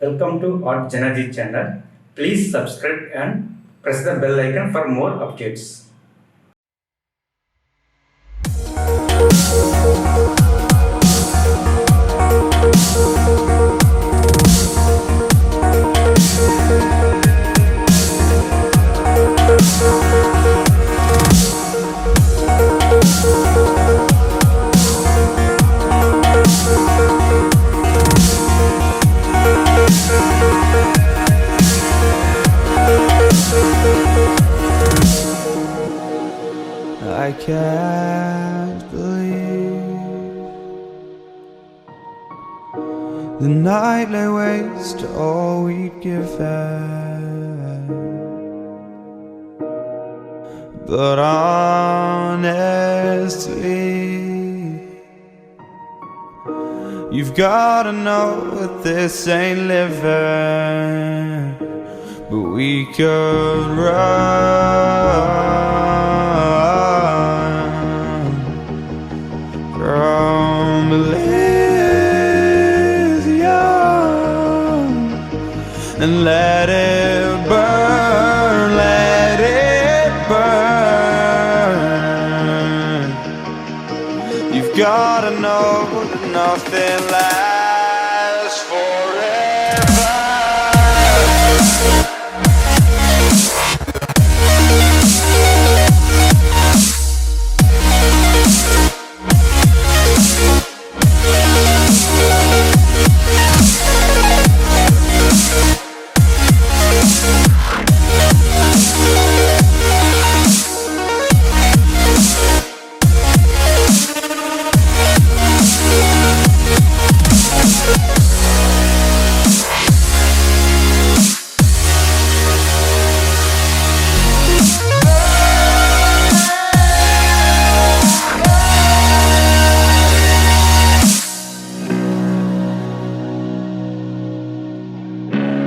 Welcome to artjanag channel. Please subscribe and press the bell icon for more updates. I can't believe the night lay waste to all we'd given. But honestly, you've gotta know that this ain't living. But we could run from Elysium and let it burn, let it burn. You've gotta know that nothing lasts forever.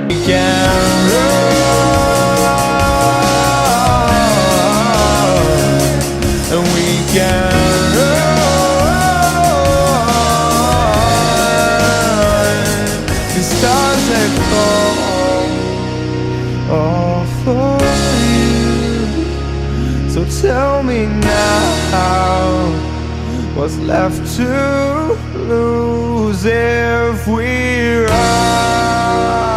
We can run, and we can run. The stars they fall all for you. So tell me now, what's left to lose if we run?